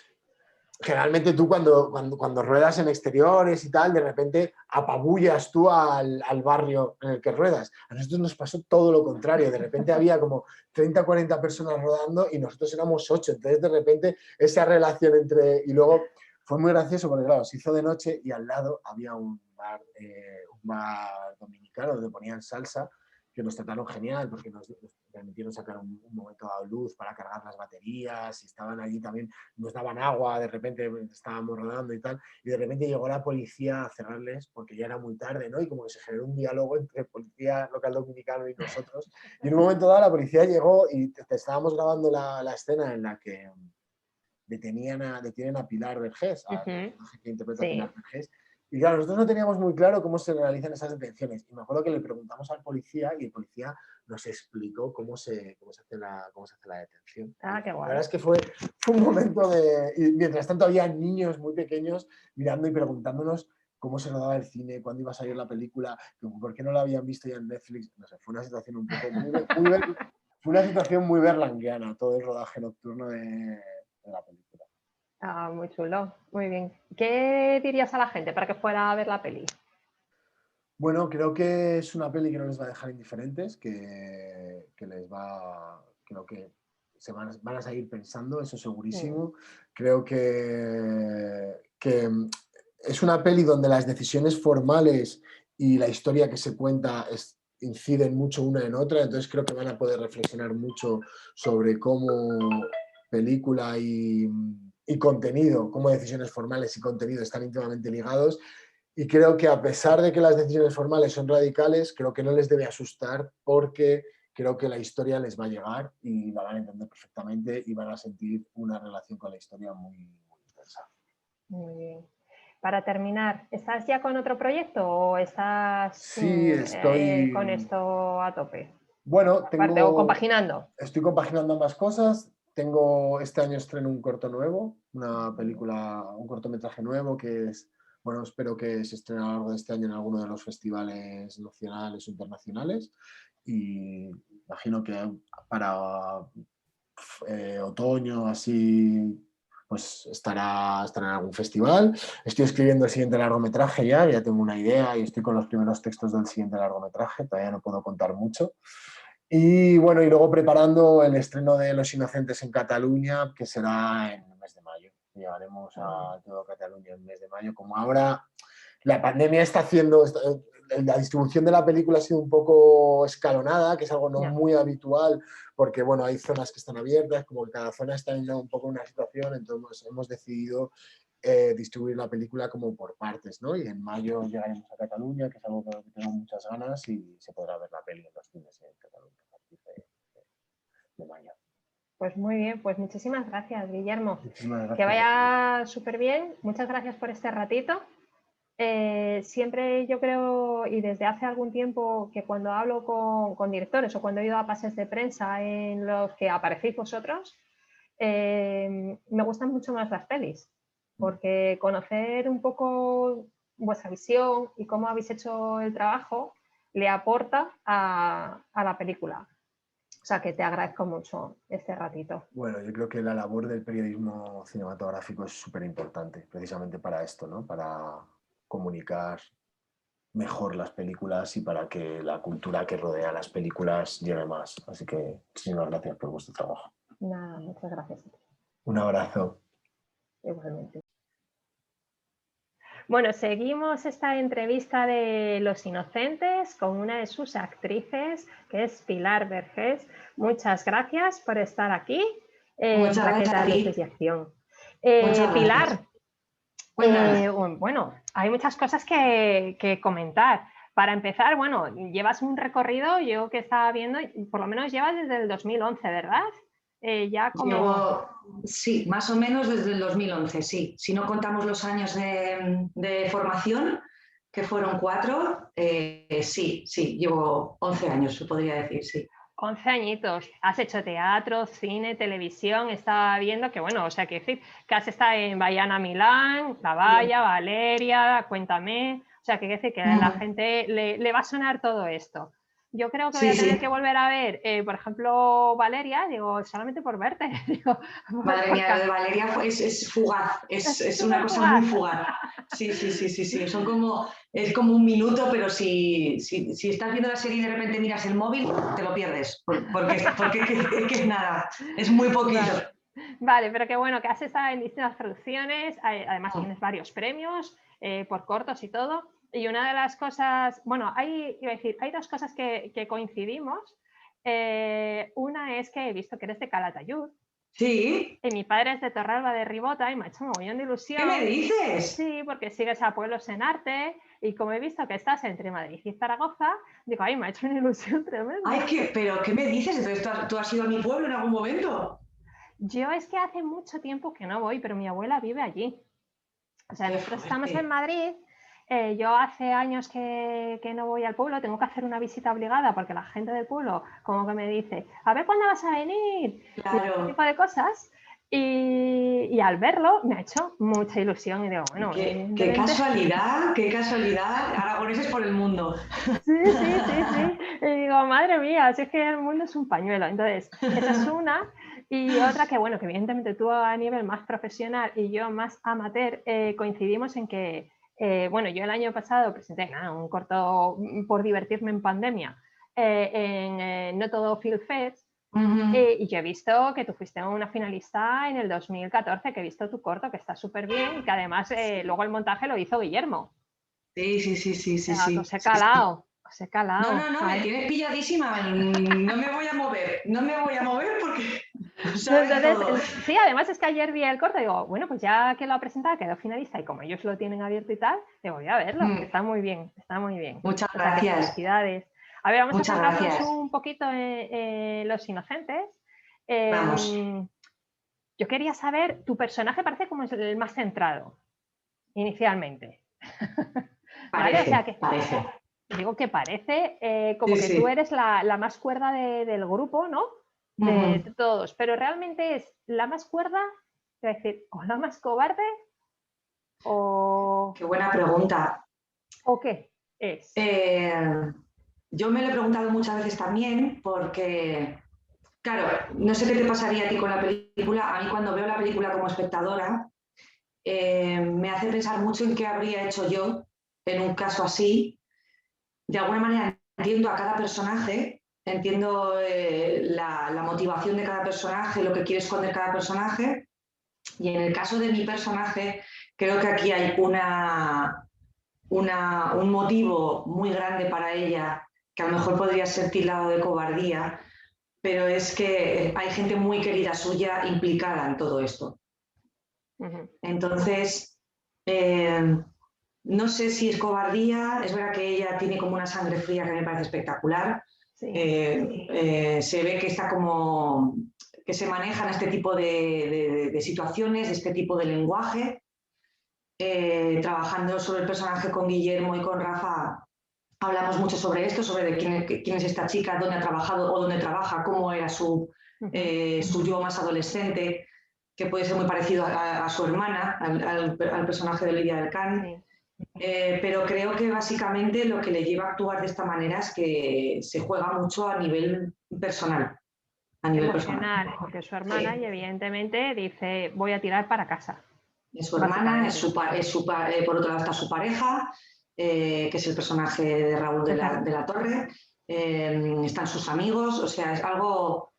generalmente tú cuando ruedas en exteriores y tal, de repente apabullas tú al barrio en el que ruedas. A nosotros nos pasó todo lo contrario, de repente había como 30 40 personas rodando y nosotros éramos 8, entonces de repente esa relación entre... Y luego fue muy gracioso porque claro, se hizo de noche y al lado había un bar dominicano donde ponían salsa, que nos trataron genial porque nos permitieron sacar un momento dado luz para cargar las baterías y estaban allí también, nos daban agua, de repente estábamos rodando y tal, y de repente llegó la policía a cerrarles porque ya era muy tarde, ¿no? Y como que se generó un diálogo entre policía local dominicano y nosotros, y en un momento dado la policía llegó y estábamos grabando la escena en la que detienen a Pilar Vergés, al personaje que interpreta a Pilar Vergés. Y claro, nosotros no teníamos muy claro cómo se realizan esas detenciones. Y me acuerdo que le preguntamos al policía y el policía nos explicó cómo se hace la detención. Ah, qué guay. La verdad es que fue un momento de... Y mientras tanto había niños muy pequeños mirando y preguntándonos cómo se rodaba el cine, cuándo iba a salir la película, por qué no la habían visto ya en Netflix. No sé, fue una situación un poco fue una situación muy berlanguiana, todo el rodaje nocturno de la película. Ah, muy chulo, muy bien. ¿Qué dirías a la gente para que fuera a ver la peli? Bueno, creo que es una peli que no les va a dejar indiferentes, que les va, creo que van a seguir pensando, eso segurísimo. Creo que es una peli donde las decisiones formales y la historia que se cuenta inciden mucho una en otra, entonces creo que van a poder reflexionar mucho sobre cómo película y contenido, cómo decisiones formales y contenido están íntimamente ligados. Y creo que a pesar de que las decisiones formales son radicales, creo que no les debe asustar porque creo que la historia les va a llegar y la van a entender perfectamente y van a sentir una relación con la historia muy, muy intensa. Muy bien. Para terminar, ¿estás ya con otro proyecto o estás Sí, estoy con esto a tope? Bueno, Aparte, o compaginando. Estoy compaginando ambas cosas. Este año estreno un corto nuevo, una película, un cortometraje nuevo que es, bueno, espero que se estrene a lo largo de este año en alguno de los festivales nacionales o internacionales. Y imagino que para otoño, así, pues estará en algún festival. Estoy escribiendo el siguiente largometraje ya tengo una idea y estoy con los primeros textos del siguiente largometraje, todavía no puedo contar mucho. Y bueno, y luego preparando el estreno de Los Inocentes en Cataluña, que será en el mes de mayo. Llegaremos a todo Cataluña en el mes de mayo. Como ahora la pandemia está haciendo, la distribución de la película ha sido un poco escalonada, que es algo no muy habitual, porque bueno, hay zonas que están abiertas, como que cada zona está en un poco una situación, entonces hemos decidido distribuir la película como por partes, ¿no? Y en mayo llegaremos a Cataluña, que es algo que tengo muchas ganas, y se podrá ver la peli en los cines en Cataluña a partir de mayo. Pues muy bien, pues muchísimas gracias, Guillermo. Muchísimas gracias. Que vaya súper bien. Muchas gracias por este ratito. Siempre yo creo, y desde hace algún tiempo, que cuando hablo con directores o cuando he ido a pases de prensa en los que aparecéis vosotros, me gustan mucho más las pelis, porque conocer un poco vuestra visión y cómo habéis hecho el trabajo le aporta a la película. O sea, que te agradezco mucho este ratito. Bueno, yo creo que la labor del periodismo cinematográfico es súper importante, precisamente para esto, ¿no? Para comunicar mejor las películas y para que la cultura que rodea las películas llegue más. Así que muchísimas gracias por vuestro trabajo. Nada, muchas gracias. Un abrazo. Igualmente. Bueno, seguimos esta entrevista de Los Inocentes con una de sus actrices, que es Pilar Vergés. Muchas gracias por estar aquí en Plaqueta de Luces y Acción. Pilar, bueno, hay muchas cosas que comentar. para empezar, bueno, llevas un recorrido, yo que estaba viendo, por lo menos llevas desde el 2011, ¿verdad? Ya como... Sí, más o menos desde el 2011, sí. Si no contamos los años de formación, que fueron 4, sí, llevo 11 años, se podría decir, sí. 11 añitos, has hecho teatro, cine, televisión, estaba viendo que, bueno, o sea, que has estado en Baiana Milán, La Valla, Valeria, Cuéntame, o sea, que decir que a la gente le va a sonar todo esto. Yo creo que voy a tener que volver a ver, por ejemplo, Valeria, digo, solamente por verte. Digo, Madre mía, lo de Valeria es fugaz, es una cosa muy fugaz. Sí, es como un minuto, pero si estás viendo la serie y de repente miras el móvil, te lo pierdes, porque es que es nada, es muy poquito. Vale, pero qué bueno que has estado en distintas producciones, además tienes varios premios por cortos y todo. Y una de las cosas, bueno, hay 2 cosas que coincidimos. Una es que he visto que eres de Calatayud. Sí. Y mi padre es de Torralba de Ribota y me ha hecho un montón de ilusión. ¿Qué me dices? Sí, porque sigues a Pueblos en Arte y como he visto que estás entre Madrid y Zaragoza, digo, ay, me ha hecho una ilusión tremenda. Ay, pero ¿qué me dices? Entonces, ¿tú has ido a mi pueblo en algún momento? Yo es que hace mucho tiempo que no voy, pero mi abuela vive allí. O sea, nosotros estamos en Madrid. Yo hace años que no voy al pueblo, tengo que hacer una visita obligada porque la gente del pueblo como que me dice, a ver cuándo vas a venir, claro. y ese tipo de cosas. Y al verlo me ha hecho mucha ilusión y digo, bueno, qué casualidad, aragoneses por el mundo. Sí. Y digo, madre mía, si es que el mundo es un pañuelo. Entonces, esa es una. Y otra que, bueno, que evidentemente tú a nivel más profesional y yo más amateur coincidimos en que, bueno, yo el año pasado presenté un corto por divertirme en pandemia en No Todo Film Fest. Y yo he visto que tú fuiste una finalista en el 2014, que he visto tu corto, que está súper bien y que además luego el montaje lo hizo Guillermo. Sí. Os he calado. No, me tienes pilladísima. No me voy a mover porque sabes todo. Sí, además es que ayer vi el corto y digo, bueno, pues ya que lo ha presentado, quedó finalista y como ellos lo tienen abierto y tal, digo, voy a verlo, que está muy bien. Muchas gracias. Felicidades. A ver, vamos Muchas a centrarnos gracias. un poquito en Los Inocentes. Vamos. Yo quería saber, tu personaje parece como el más centrado, inicialmente. Parece, ¿vale? O sea, parece. Digo que parece como que tú eres la más cuerda del grupo, ¿no? De todos, pero realmente es la más cuerda, es decir, o la más cobarde, o... Qué buena pregunta. ¿O qué es? Yo me lo he preguntado muchas veces también porque, claro, no sé qué te pasaría a ti con la película. A mí cuando veo la película como espectadora, me hace pensar mucho en qué habría hecho yo en un caso así. De alguna manera entiendo a cada personaje, entiendo la motivación de cada personaje, lo que quiere esconder cada personaje. Y en el caso de mi personaje, creo que aquí hay un motivo muy grande para ella, que a lo mejor podría ser tildado de cobardía, pero es que hay gente muy querida suya implicada en todo esto. Entonces, no sé si es cobardía, es verdad que ella tiene como una sangre fría que me parece espectacular. Sí. Se ve que está como que se manejan este tipo de situaciones, este tipo de lenguaje. Trabajando sobre el personaje con Guillermo y con Rafa, hablamos mucho sobre esto, sobre quién es esta chica, dónde ha trabajado o dónde trabaja, cómo era su yo más adolescente, que puede ser muy parecido a su hermana, al personaje de Lidia del Can. Sí. Pero creo que básicamente lo que le lleva a actuar de esta manera es que se juega mucho a nivel personal. A nivel emocional, personal. Porque su hermana y evidentemente dice, voy a tirar para casa. Es su hermana, por otro lado está su pareja, que es el personaje de Raúl de la Torre, están sus amigos, o sea, es algo...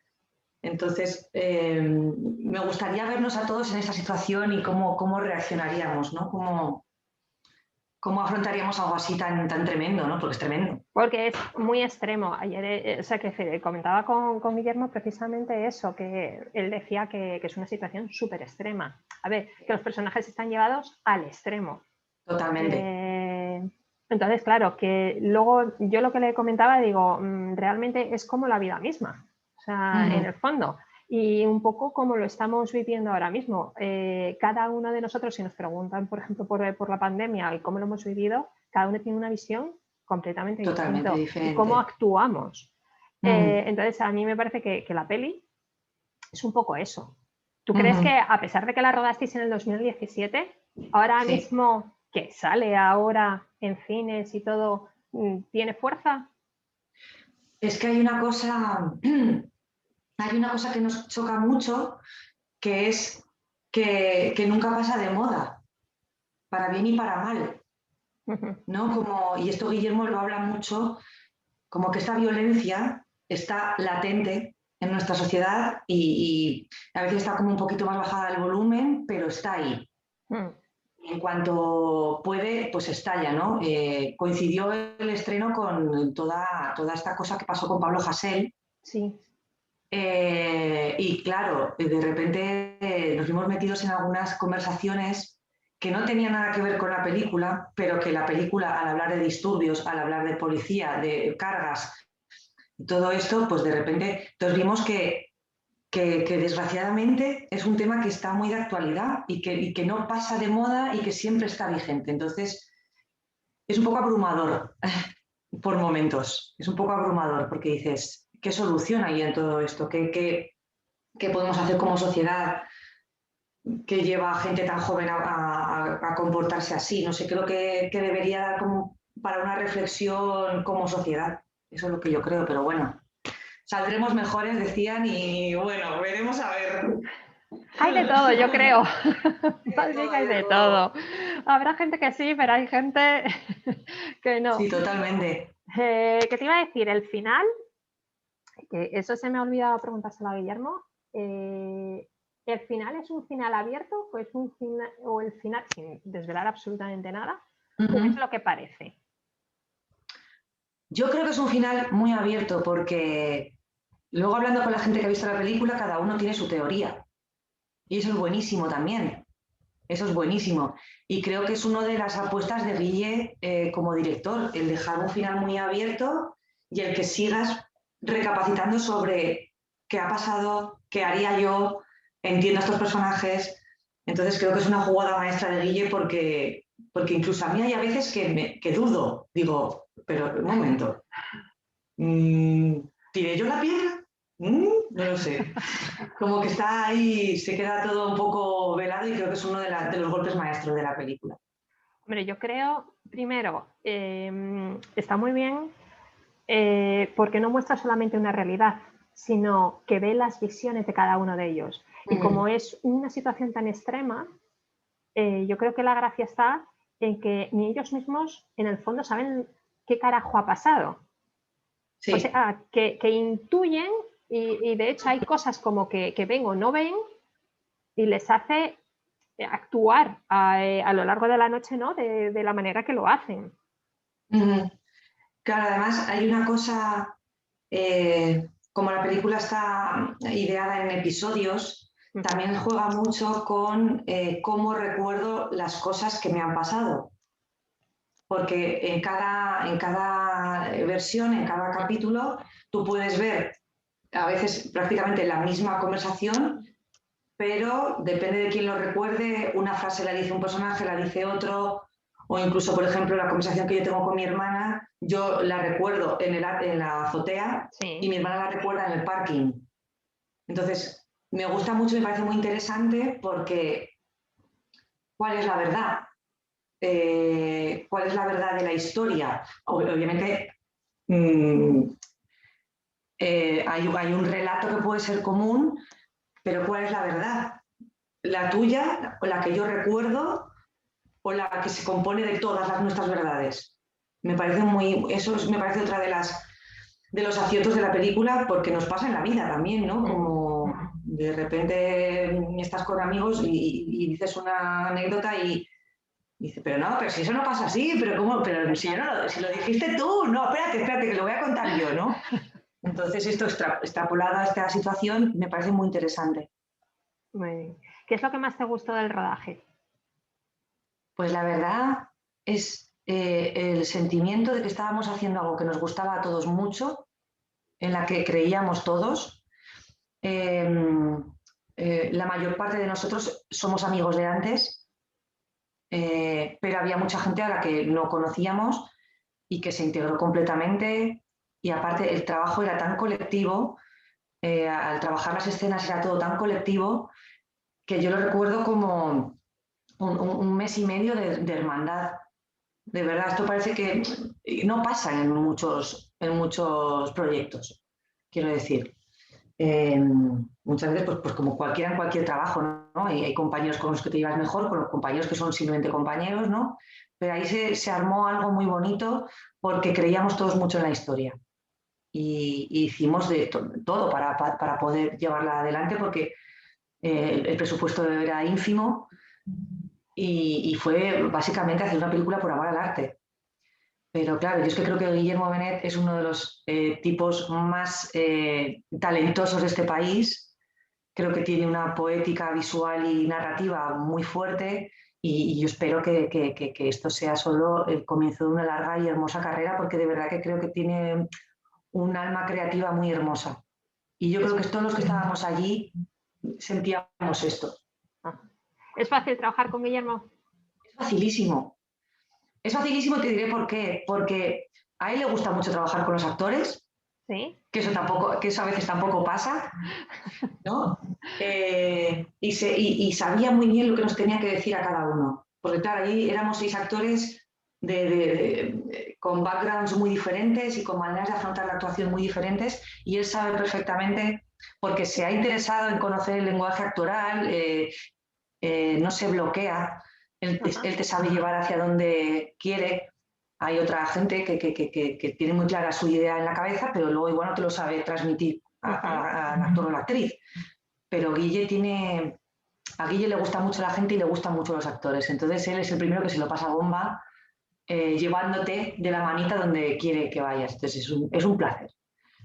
Entonces, me gustaría vernos a todos en esta situación y cómo reaccionaríamos, ¿no? ¿Cómo afrontaríamos algo así tan tremendo, ¿no? Porque es tremendo. Porque es muy extremo. Ayer, o sea, que comentaba con Guillermo precisamente eso, que él decía que es una situación súper extrema. A ver, que los personajes están llevados al extremo. Totalmente. Entonces, claro, que luego yo lo que le comentaba, digo, realmente es como la vida misma, o sea, en el fondo, y un poco como lo estamos viviendo ahora mismo. Cada uno de nosotros, si nos preguntan, por ejemplo, por la pandemia y cómo lo hemos vivido, cada uno tiene una visión completamente Totalmente distinta y cómo diferente. actuamos. Entonces, a mí me parece que la peli es un poco eso. ¿Tú crees que a pesar de que la rodasteis en el 2017, ahora Sí. mismo que sale ahora en cines y todo, tiene fuerza? Es que hay una cosa que nos choca mucho, que es que nunca pasa de moda, para bien y para mal, ¿no? Y esto Guillermo lo habla mucho, como que esta violencia está latente en nuestra sociedad y a veces está como un poquito más bajada el volumen, pero está ahí. En cuanto puede, pues estalla, ¿no? Coincidió el estreno con toda esta cosa que pasó con Pablo Hasél. Sí. Y claro, de repente nos vimos metidos en algunas conversaciones que no tenían nada que ver con la película, pero que la película, al hablar de disturbios, al hablar de policía, de cargas, y todo esto, pues de repente nos vimos que desgraciadamente es un tema que está muy de actualidad y que no pasa de moda y que siempre está vigente. Entonces, es un poco abrumador por momentos, es un poco abrumador porque dices, ¿qué solución hay en todo esto? ¿Qué podemos hacer como sociedad que lleva a gente tan joven a comportarse así? No sé, creo que debería dar como para una reflexión como sociedad. Eso es lo que yo creo, pero bueno. Saldremos mejores, decían, y bueno, veremos a ver. Hay de todo, yo creo. Más bien hay Hay de de todo. todo. Habrá gente que sí, pero hay gente que no. Sí, totalmente. ¿Qué te iba a decir? El final, que eso se me ha olvidado preguntárselo a Guillermo. ¿El final es un final abierto o, es un final, o el final, sin desvelar absolutamente nada, o es lo que parece? Yo creo que es un final muy abierto porque luego hablando con la gente que ha visto la película, cada uno tiene su teoría. Y eso es buenísimo también. Eso es buenísimo. Y creo que es una de las apuestas de Guille como director, el dejar un final muy abierto y el que sigas recapacitando sobre qué ha pasado, qué haría yo, entiendo a estos personajes. Entonces creo que es una jugada maestra de Guille porque incluso a mí hay a veces que dudo. Digo, pero un momento, ¿tiré yo la piedra? No lo sé. Como que está ahí, se queda todo un poco velado y creo que es uno de los golpes maestros de la película. Hombre, yo creo, primero, está muy bien porque no muestra solamente una realidad, sino que ve las visiones de cada uno de ellos. Y como es una situación tan extrema, yo creo que la gracia está en que ni ellos mismos, en el fondo, saben qué carajo ha pasado. Sí. O sea, que intuyen y de hecho hay cosas como que ven o no ven y les hace actuar a lo largo de la noche, ¿no? De la manera que lo hacen. Claro, además hay una cosa, como la película está ideada en episodios, también juega mucho con cómo recuerdo las cosas que me han pasado. Porque en cada versión, en cada capítulo, tú puedes ver a veces prácticamente la misma conversación, pero depende de quién lo recuerde, una frase la dice un personaje, la dice otro, o incluso, por ejemplo, la conversación que yo tengo con mi hermana, yo la recuerdo en la azotea y mi hermana la recuerda en el parking. Entonces, me gusta mucho, me parece muy interesante porque ¿cuál es la verdad? ¿Cuál es la verdad de la historia? Obviamente, hay un relato que puede ser común, pero ¿cuál es la verdad? ¿La tuya, o la que yo recuerdo, o la que se compone de todas nuestras verdades? Me parece me parece otra de los aciertos de la película, porque nos pasa en la vida también, ¿no? Como de repente estás con amigos y dices una anécdota y dices, pero si eso no pasa así, pero ¿cómo? Pero si lo dijiste tú, no, espérate, que lo voy a contar yo, ¿no? Entonces esto extrapolado a esta situación me parece muy interesante. Muy bien. ¿Qué es lo que más te gustó del rodaje? Pues la verdad es el sentimiento de que estábamos haciendo algo que nos gustaba a todos mucho, en la que creíamos todos. La mayor parte de nosotros somos amigos de antes, pero había mucha gente a la que no conocíamos y que se integró completamente. Y aparte el trabajo era tan colectivo, al trabajar las escenas era todo tan colectivo, que yo lo recuerdo como un mes y medio de hermandad. De verdad, esto parece que no pasa en muchos proyectos, quiero decir. Muchas veces, pues como cualquiera en cualquier trabajo, ¿no? Hay compañeros con los que te llevas mejor, con los compañeros que son simplemente compañeros, ¿no? Pero ahí se armó algo muy bonito porque creíamos todos mucho en la historia. Y hicimos de todo para poder llevarla adelante, porque el presupuesto era ínfimo y fue básicamente hacer una película por amor al arte. Pero claro, yo es que creo que Guillermo Benet es uno de los tipos más talentosos de este país. Creo que tiene una poética visual y narrativa muy fuerte y yo espero que esto sea solo el comienzo de una larga y hermosa carrera, porque de verdad que creo que tiene un alma creativa muy hermosa. Y yo creo que todos los que estábamos allí sentíamos esto. ¿Es fácil trabajar con Guillermo? Es facilísimo. Es facilísimo y te diré por qué. Porque a él le gusta mucho trabajar con los actores, ¿Sí? que eso a veces tampoco pasa, ¿no? Y sabía muy bien lo que nos tenía que decir a cada uno. Porque claro, ahí éramos 6 actores con backgrounds muy diferentes y con maneras de afrontar la actuación muy diferentes, y él sabe perfectamente, porque se ha interesado en conocer el lenguaje actoral, no se bloquea, él te sabe llevar hacia donde quiere. Hay otra gente que tiene muy clara su idea en la cabeza, pero luego igual no te lo sabe transmitir al actor o la actriz. Pero a Guille le gusta mucho la gente y le gustan mucho los actores, entonces él es el primero que se lo pasa bomba, llevándote de la manita donde quiere que vayas. Entonces es un placer.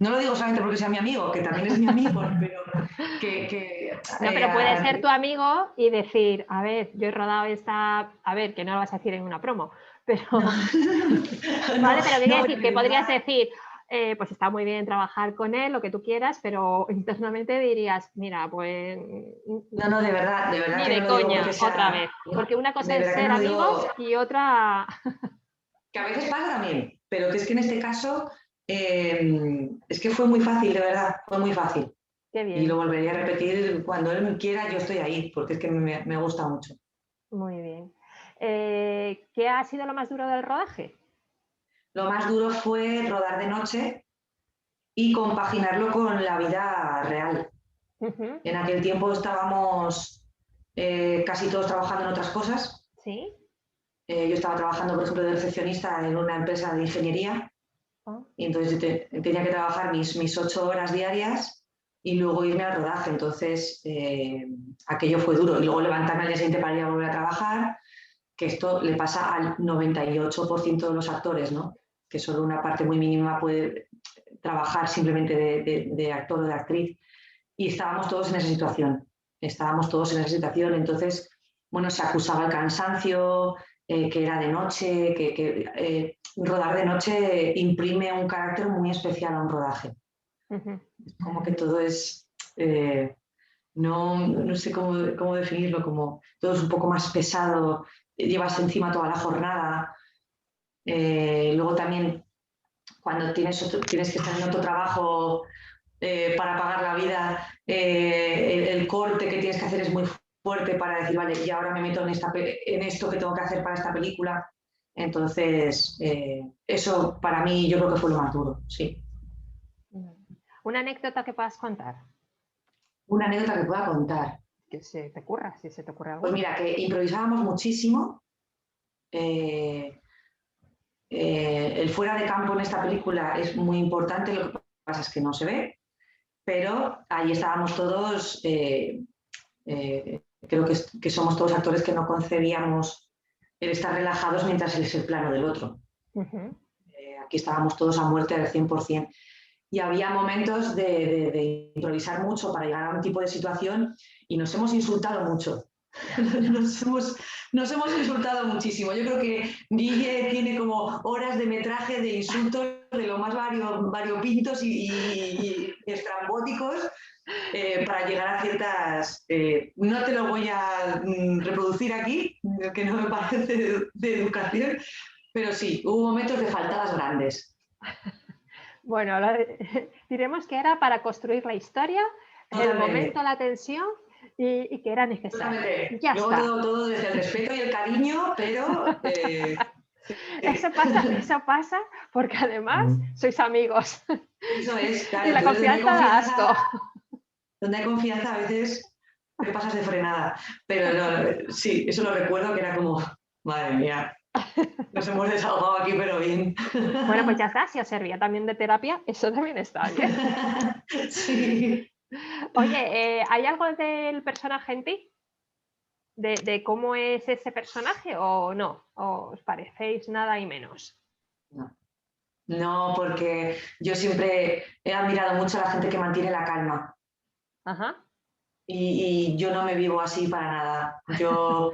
No lo digo solamente porque sea mi amigo, que también es mi amigo, pero pero puede ser tu amigo y decir, a ver, yo he rodado esta, a ver, que no lo vas a decir en una promo, pero vale, pero quiero decir que podrías decir, pues está muy bien trabajar con él, lo que tú quieras, pero internamente dirías, mira, pues no, de verdad ni que de no coña, digo sea, otra vez, porque una cosa es ser amigos y otra que a veces pasa también, pero que es que en este caso es que fue muy fácil, de verdad, fue muy fácil. Qué bien. Y lo volvería a repetir cuando él quiera, yo estoy ahí, porque es que me gusta mucho. Muy bien. ¿Qué ha sido lo más duro del rodaje? Lo más duro fue rodar de noche y compaginarlo con la vida real. En aquel tiempo estábamos casi todos trabajando en otras cosas. ¿Sí? Yo estaba trabajando, por ejemplo, de recepcionista en una empresa de ingeniería, y entonces tenía que trabajar mis 8 horas diarias y luego irme al rodaje. Entonces aquello fue duro. Y luego levantarme al día siguiente para ir a volver a trabajar, que esto le pasa al 98% de los actores, ¿no? Que solo una parte muy mínima puede trabajar simplemente de actor o de actriz. Y estábamos todos en esa situación. Entonces, bueno, se acusaba el cansancio, que era de noche, que rodar de noche imprime un carácter muy especial a un rodaje. Como que todo es, no sé cómo definirlo, como todo es un poco más pesado, llevas encima toda la jornada. Luego también, cuando tienes que estar en otro trabajo para pagar la vida, el corte que tienes que hacer es muy fuerte para decir, vale, y ahora me meto en esto que tengo que hacer para esta película. Entonces, eso para mí yo creo que fue lo más duro, sí. ¿Una anécdota que puedas contar? Una anécdota que pueda contar. Que se te ocurra, si se te ocurre algo. Pues mira, que improvisábamos muchísimo. El fuera de campo en esta película es muy importante, lo que pasa es que no se ve, pero ahí estábamos todos, creo que somos todos actores que no concebíamos el estar relajados mientras es el plano del otro. Aquí estábamos todos a muerte al 100%. Y había momentos de improvisar mucho para llegar a un tipo de situación y nos hemos insultado mucho. Nos hemos insultado muchísimo. Yo creo que Guille tiene como horas de metraje de insultos de lo más variopintos y estrambóticos para llegar a ciertas... no te lo voy a reproducir aquí, que no me parece de educación, pero sí, hubo momentos de faltadas grandes. Bueno, diremos que era para construir la historia, el momento, la tensión y que era necesario. Ya Luego está. todo desde el respeto y el cariño, pero... Eso pasa porque además sois amigos. Eso es, claro. Y la confianza da asco. Donde hay confianza a veces te pasas de frenada. Pero no, sí, eso lo recuerdo que era como, madre mía, nos hemos desahogado aquí, pero bien. Bueno, pues ya está, si os servía también de terapia, eso también está bien. Sí. Oye, ¿hay algo del personaje en ti? ¿De cómo es ese personaje o no? ¿O os parecéis nada y menos? No, porque yo siempre he admirado mucho a la gente que mantiene la calma. Ajá. Y yo no me vivo así para nada. Yo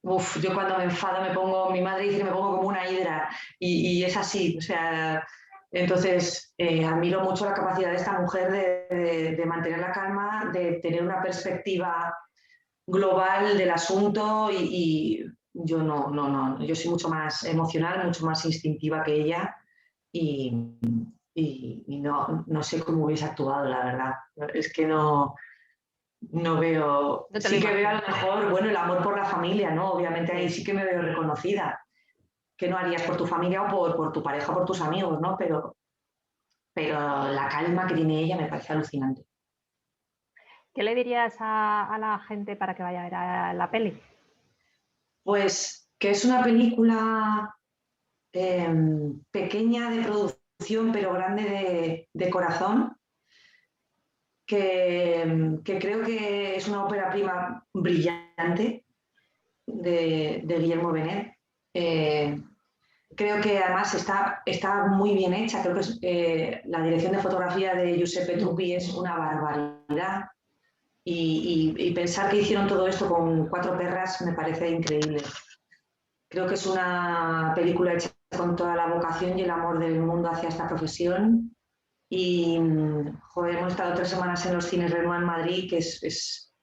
cuando me enfado me pongo, mi madre dice que me pongo como una hidra y es así. O sea, entonces admiro mucho la capacidad de esta mujer de mantener la calma, de tener una perspectiva global del asunto y yo no, yo soy mucho más emocional, mucho más instintiva que ella y no sé cómo hubiese actuado, la verdad. Es que no veo, No te sí lo que veo a lo imaginas. mejor, bueno, el amor por la familia, ¿no? Obviamente ahí sí que me veo reconocida. Que no harías por tu familia o por tu pareja o por tus amigos, ¿no? Pero la calma que tiene ella me parece alucinante. ¿Qué le dirías a la gente para que vaya a ver a la peli? Pues que es una película pequeña de producción, pero grande de corazón, que creo que es una ópera prima brillante de Guillermo Benet. Creo que además está muy bien hecha, creo que la dirección de fotografía de Giuseppe Truppi es una barbaridad y pensar que hicieron todo esto con 4 perras me parece increíble. Creo que es una película hecha con toda la vocación y el amor del mundo hacia esta profesión y, joder, hemos estado 3 semanas en los cines Renoir en Madrid, que es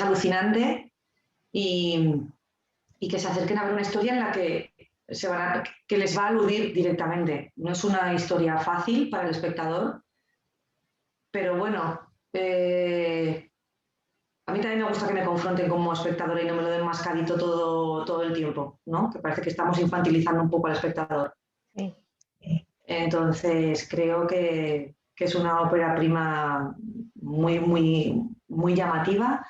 alucinante y que se acerquen a ver una historia en la que que les va a aludir directamente. No es una historia fácil para el espectador, pero bueno, a mí también me gusta que me confronten como espectador y no me lo den mascadito todo el tiempo, ¿no? Que parece que estamos infantilizando un poco al espectador. Sí. Entonces creo que es una ópera prima muy llamativa.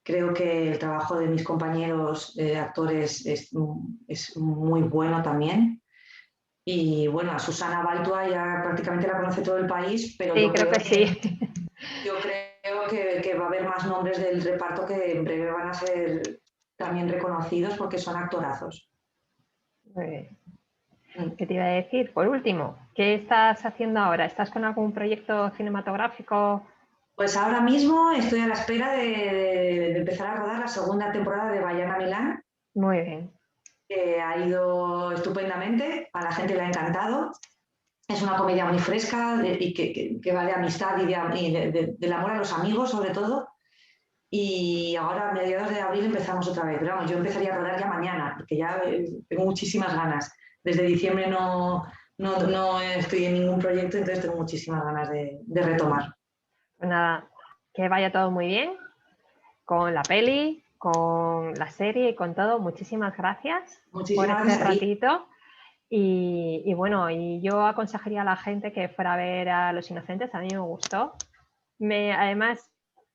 Creo que el trabajo de mis compañeros actores es muy bueno también. Y bueno, a Susana Baltua ya prácticamente la conoce todo el país, pero Sí, creo que sí. yo creo que va a haber más nombres del reparto que en breve van a ser también reconocidos porque son actorazos. ¿Qué te iba a decir? Por último, ¿qué estás haciendo ahora? ¿Estás con algún proyecto cinematográfico? Pues ahora mismo estoy a la espera de empezar a rodar la segunda temporada de Bayana Milán, Muy bien. que ha ido estupendamente, a la gente le ha encantado. Es una comedia muy fresca y que va de amistad y del amor a los amigos, sobre todo. Y ahora, a mediados de abril, empezamos otra vez. Pero vamos, yo empezaría a rodar ya mañana, porque ya tengo muchísimas ganas. Desde diciembre no estoy en ningún proyecto, entonces tengo muchísimas ganas de retomar. Pues nada, que vaya todo muy bien con la peli, con la serie y con todo. Muchísimas gracias por Muchísimas este gracias a ti. ratito. Y bueno, y yo aconsejaría a la gente que fuera a ver a Los Inocentes. A mí me gustó. Además,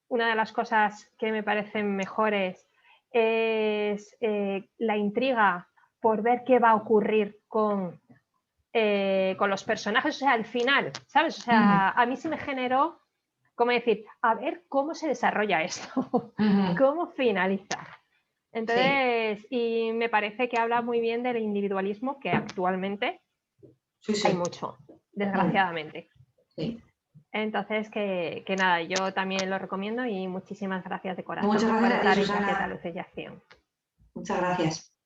una de las cosas que me parecen mejores es la intriga por ver qué va a ocurrir con los personajes, o sea, al final, ¿sabes? O sea, a mí se me generó, como decir, a ver cómo se desarrolla esto, cómo finaliza. Entonces, sí. Y me parece que habla muy bien del individualismo que actualmente hay mucho, desgraciadamente. Sí. Entonces, que nada, yo también lo recomiendo y muchísimas gracias de corazón Muchas gracias por a ti, estar en Susana. Caseta Luces y Acción. Muchas gracias.